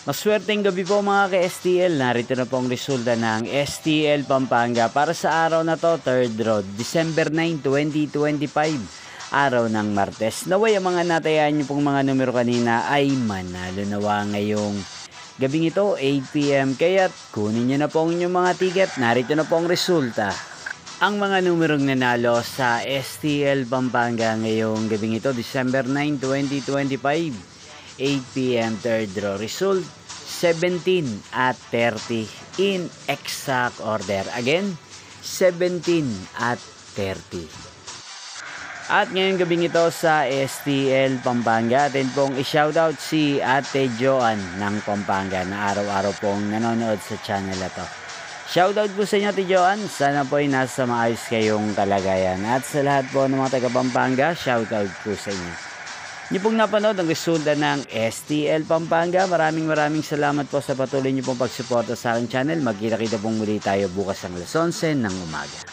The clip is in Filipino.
Maswerteng gabi po mga ka-STL. Narito na po ang resulta ng STL Pampanga para sa araw na to, 3rd road, December 9, 2025. Araw ng Martes. Naway ang mga natayaan niyo pong mga numero kanina ay manalo nawa ngayong gabing ito, 8 PM. Kaya kunin niyo na po ang inyong mga ticket. Narito na po ang resulta. Ang mga numerong nanalo sa STL Pampanga ngayong gabing ito, December 9, 2025. 8 PM 3rd row. Result 17 at 30 in exact order. Again, 17 at 30. At ngayong gabing ito sa STL Pampanga, atin pong i-shoutout si Ate Joan ng Pampanga na araw-araw pong nanonood sa channel na to. Shoutout po sa inyo, Ate Joan. Sana po ay nasa maayos kayong kalagayan. At sa lahat po ng mga taga Pampanga, shoutout po sa inyo. Niyo pong napanood ang resulta ng STL Pampanga. Maraming salamat po sa patuloy niyo pong pagsuporta sa aking channel. Magkita-kita pong muli tayo bukas ng alas 11 ng umaga.